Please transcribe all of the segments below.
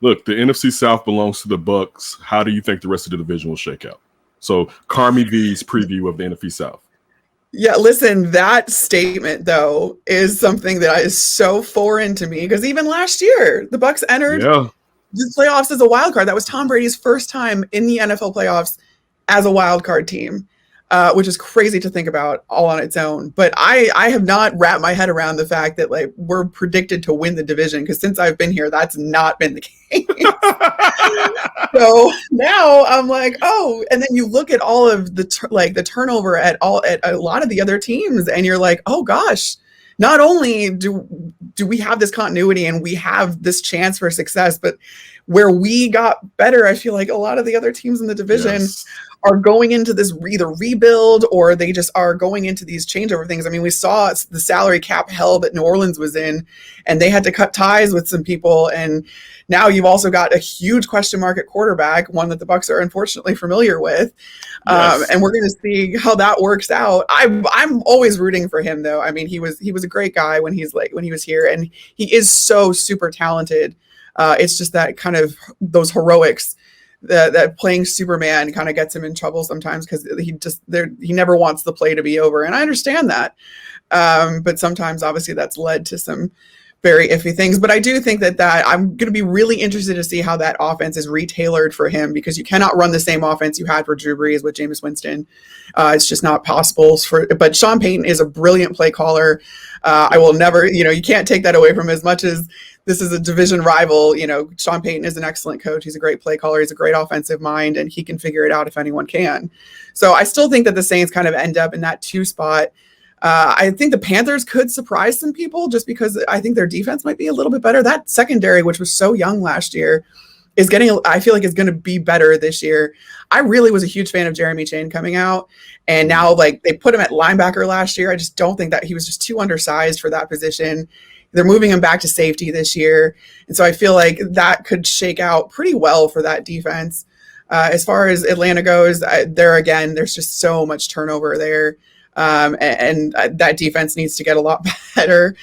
Look, the NFC South belongs to the Bucs. How do you think the rest of the division will shake out? So, Carmi V's preview of the NFC South. Yeah, listen, that statement though is something that is so foreign to me because even last year the Bucs entered Yeah. the playoffs as a wild card. That was Tom Brady's first time in the NFL playoffs as a wild card team, which is crazy to think about all on its own. But I have not wrapped my head around the fact that like we're predicted to win the division because since I've been here, that's not been the case. So now I'm like, oh, and then you look at all of the the turnover at a lot of the other teams, and you're like, oh gosh, not only do we have this continuity and we have this chance for success, but where we got better, I feel like a lot of the other teams in the division are going into this either rebuild or they just are going into these changeover things. I mean, we saw the salary cap hell that New Orleans was in, and they had to cut ties with some people. And now you've also got a huge question mark at quarterback, one that the Bucs are unfortunately familiar with. And we're going to see how that works out. I'm always rooting for him, though. I mean, he was a great guy when he was here, and he is so super talented. It's just that kind of those heroics that playing Superman kind of gets him in trouble sometimes because he never wants the play to be over, and I understand that. But sometimes, obviously, that's led to some very iffy things. But I do think that I'm going to be really interested to see how that offense is retailored for him because you cannot run the same offense you had for Drew Brees with Jameis Winston. It's just not possible. But Sean Payton is a brilliant play caller. I will never, you can't take that away from him as much as this is a division rival. Sean Payton is an excellent coach. He's a great play caller. He's a great offensive mind, and he can figure it out if anyone can. So I still think that the Saints kind of end up in that 2 spot. I think the Panthers could surprise some people just because I think their defense might be a little bit better. That secondary, which was so young last year, I feel like is going to be better this year. I really was a huge fan of Jeremy Chain coming out, and now they put him at linebacker last year. I just don't think that he was just too undersized for that position. They're moving him back to safety this year. And so I feel like that could shake out pretty well for that defense. As far as Atlanta goes, there's just so much turnover there. And that defense needs to get a lot better.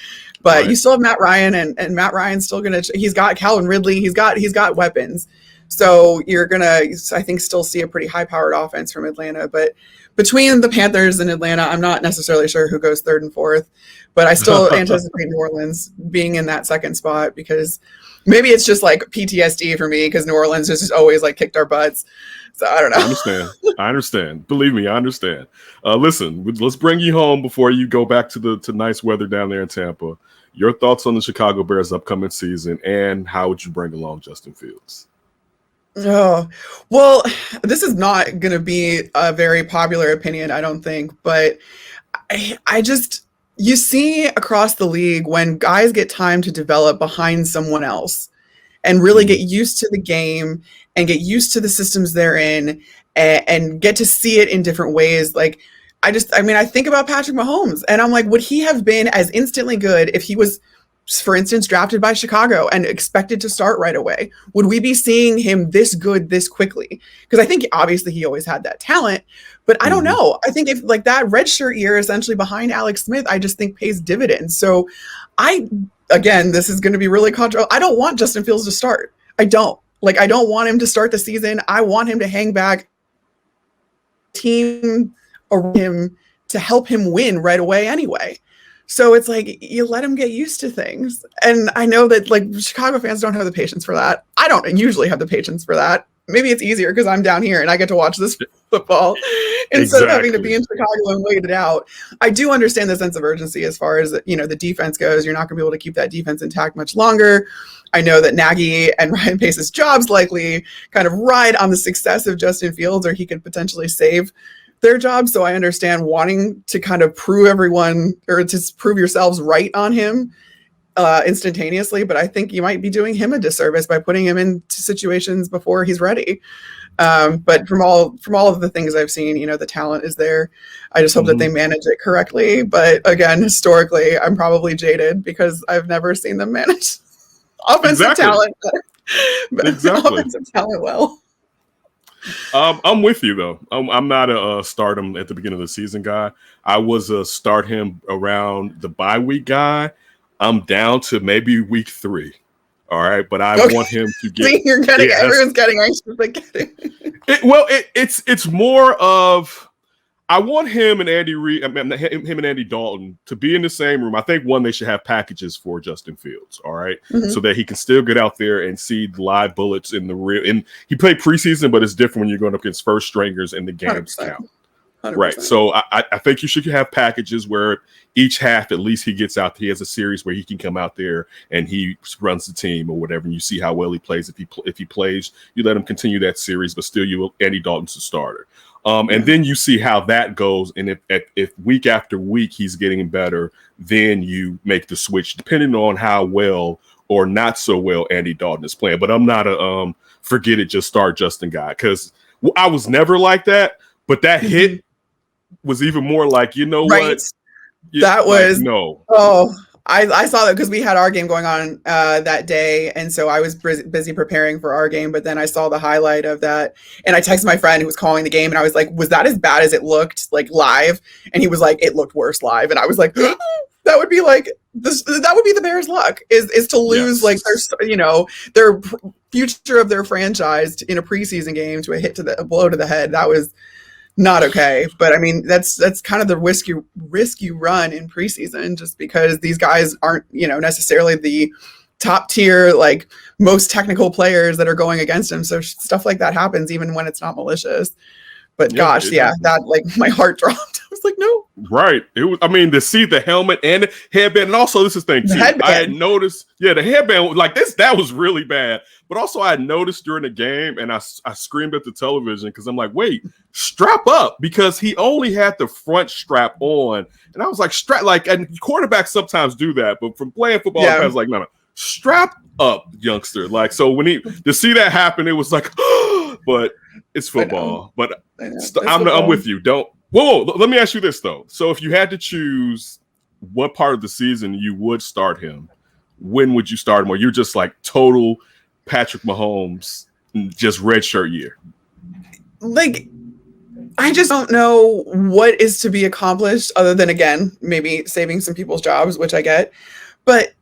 But you still have Matt Ryan, and Matt Ryan's still he's got Calvin Ridley. He's got weapons. So you're going to, I think, still see a pretty high-powered offense from Atlanta. But between the Panthers and Atlanta, I'm not necessarily sure who goes 3rd and 4th. But I still anticipate New Orleans being in that 2nd spot because maybe it's just like PTSD for me because New Orleans has just always kicked our butts. So I don't know. I understand. Believe me, I understand. Listen, let's bring you home before you go back to nice weather down there in Tampa. Your thoughts on the Chicago Bears upcoming season, and how would you bring along Justin Fields? Oh, well, this is not going to be a very popular opinion, I don't think. But you see across the league when guys get time to develop behind someone else and really get used to the game and get used to the systems they're in and get to see it in different ways. I think about Patrick Mahomes and I'm like, would he have been as instantly good if he was, for instance, drafted by Chicago and expected to start right away? Would we be seeing him this good this quickly? Because I think obviously he always had that talent, but I don't know. I think if that redshirt year essentially behind Alex Smith, I just think pays dividends. So this is going to be really controversial. I don't want Justin Fields to start. I don't want him to start the season. I want him to hang back team around him to help him win right away anyway. So it's you let him get used to things. And I know that Chicago fans don't have the patience for that. I don't usually have the patience for that. Maybe it's easier because I'm down here and I get to watch this football instead of having to be in Chicago and wait it out. I do understand the sense of urgency as far as, the defense goes. You're not going to be able to keep that defense intact much longer. I know that Nagy and Ryan Pace's jobs likely kind of ride on the success of Justin Fields, or he could potentially save their job. So I understand wanting to kind of prove everyone or to prove yourselves right on him instantaneously. But I think you might be doing him a disservice by putting him into situations before he's ready. But from all of the things I've seen, the talent is there. I just hope that they manage it correctly. But again, historically, I'm probably jaded because I've never seen them manage offensive talent. Offensive talent well. I'm with you though. I'm not a start him at the beginning of the season guy. I was a start him around the bye week guy. I'm down to maybe week 3. All right, but I want him to get. See, everyone's getting anxious. It's more of. I want him and Andy Reid, him and Andy Dalton to be in the same room. I think they should have packages for Justin Fields, all right, so that he can still get out there and see the live bullets in the real. And he played preseason, but it's different when you're going up against first stringers and the games 100%. count. 100%. Right. So I think you should have packages where each half, at least he gets out. He has a series where he can come out there and he runs the team or whatever. And you see how well he plays. If he plays, you let him continue that series, but still Andy Dalton's the starter. And then you see how that goes. And if week after week he's getting better, then you make the switch depending on how well or not so well Andy Dalton is playing. But I'm not a forget it, just start Justin guy, because I was never like that. But that hit was even more like, you know what? That was no. Oh, I saw that because we had our game going on that day, and so I was busy preparing for our game. But then I saw the highlight of that, and I texted my friend who was calling the game, and I was like, "Was that as bad as it looked like live?" And he was like, "It looked worse live." And I was like, "That would be like this. That would be the Bears' luck is to lose like their future of their franchise in a preseason game to a blow to the head. That was not okay." But I mean, that's kind of the risk you run in preseason, just because these guys aren't, necessarily the top tier, like most technical players that are going against him. So stuff like that happens even when it's not malicious. But that like my heart dropped. I was like, no. Right. It was. I mean, to see the helmet and the headband, and also this is the thing too. I had noticed, the headband like this. That was really bad. But also, I noticed during the game, and I screamed at the television because I'm like, wait, strap up, because he only had the front strap on, and I was like, and quarterbacks sometimes do that, but from playing football, I was like, no, strap up, youngster. Like, so when to see that happen, it was like, but it's football. But I'm with you. Whoa, let me ask you this though. So if you had to choose what part of the season you would start him, when would you start him? Or you're just like total Patrick Mahomes, just redshirt year? Like, I just don't know what is to be accomplished other than, again, maybe saving some people's jobs, which I get. But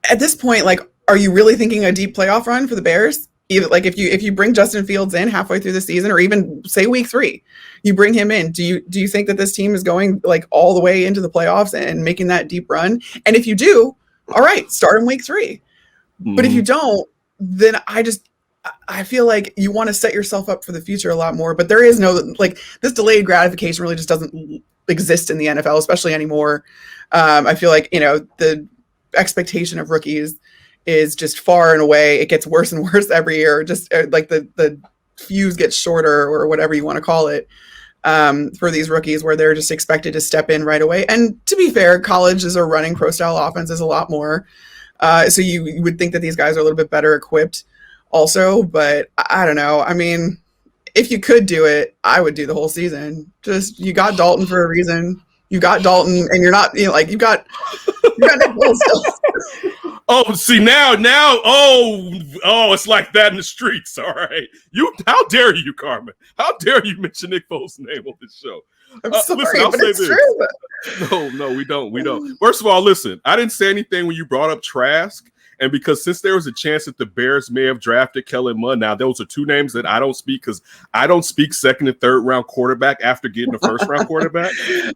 at this point, like, are you really thinking a deep playoff run for the Bears? Even like if you bring Justin Fields in halfway through the season, or even say week 3, you bring him in. Do you think that this team is going like all the way into the playoffs and making that deep run? And if you do, all right, start him week 3. But if you don't, then I feel like you want to set yourself up for the future a lot more. But there is no, like, this delayed gratification really just doesn't exist in the NFL, especially anymore. I feel like, the expectation of rookies is just far and away. It gets worse and worse every year. Just like the fuse gets shorter, or whatever you want to call it, for these rookies, where they're just expected to step in right away. And to be fair, colleges are running pro style offenses a lot more. So you would think that these guys are a little bit better equipped also, but I don't know. I mean, if you could do it, I would do the whole season. Just, you got Dalton for a reason. You got Dalton, and you're not, you got Nick Foles still. Oh, see now, it's like that in the streets. All right, how dare you, Carmen? How dare you mention Nick Foles' name on this show? I'm sorry, listen, but it's true. No, we don't. First of all, listen, I didn't say anything when you brought up Trask. And because since there was a chance that the Bears may have drafted Kellen Mond, now those are two names that I don't speak, because I don't speak second and third round quarterback after getting a first round quarterback.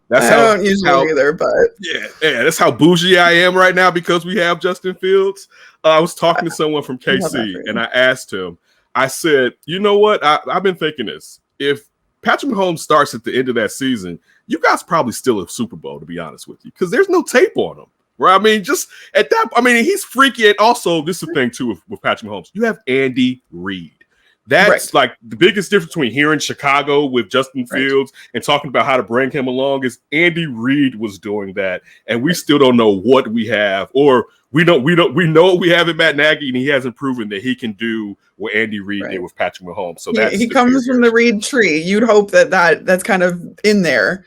That's I don't usually either, but yeah, that's how bougie I am right now because we have Justin Fields. I was talking to someone from KC, and I asked him, I said, you know what? I've been thinking this. If Patrick Mahomes starts at the end of that season, you guys probably still a Super Bowl, to be honest with you, because there's no tape on him. Right? I mean, just at that, he's freaky. And also, this is the thing too with Patrick Mahomes. You have Andy Reid. That's like the biggest difference between here in Chicago with Justin Fields and talking about how to bring him along is Andy Reid was doing that, and we still don't know what we have, or we know what we have in Matt Nagy, and he hasn't proven that he can do what Andy Reid did with Patrick Mahomes. So he comes from the Reid tree. You'd hope that's kind of in there.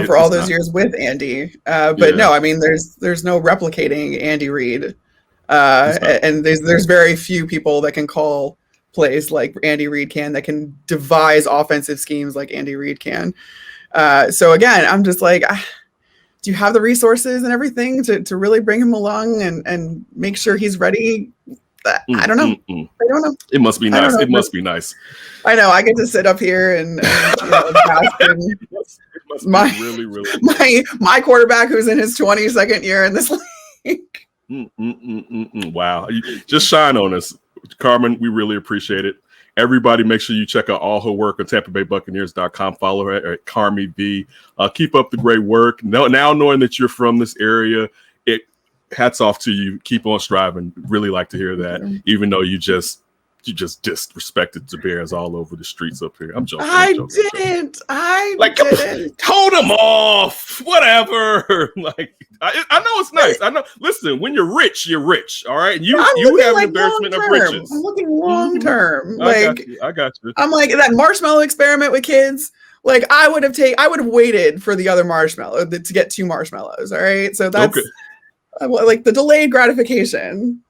For all those years with Andy. But no, there's no replicating Andy Reid. And there's very few people that can call plays like Andy Reid can, that can devise offensive schemes like Andy Reid can. So again, I'm just like, do you have the resources and everything to really bring him along and make sure he's ready? I don't know. I don't know. It must be nice. It must be nice. I know. I get to sit up here and bask in It must be really, really my quarterback who's in his 22nd year in this league. Wow. Just shine on us, Carmen. We really appreciate it. Everybody, make sure you check out all her work on TampaBayBuccaneers.com. Follow her at Carmen V. Keep up the great work. Now knowing that you're from this area, hats off to you. Keep on striving. Really like to hear that, even though you just disrespected the Bears all over the streets up here. I'm joking. I didn't. Hold them off. Whatever. I know it's nice. I know. Listen, when you're rich, you're rich. All right. You have an embarrassment of riches. I'm looking long term. I got you. I'm like that marshmallow experiment with kids. Like I would have waited for the other marshmallow to get 2 marshmallows. All right. So that's like the delayed gratification.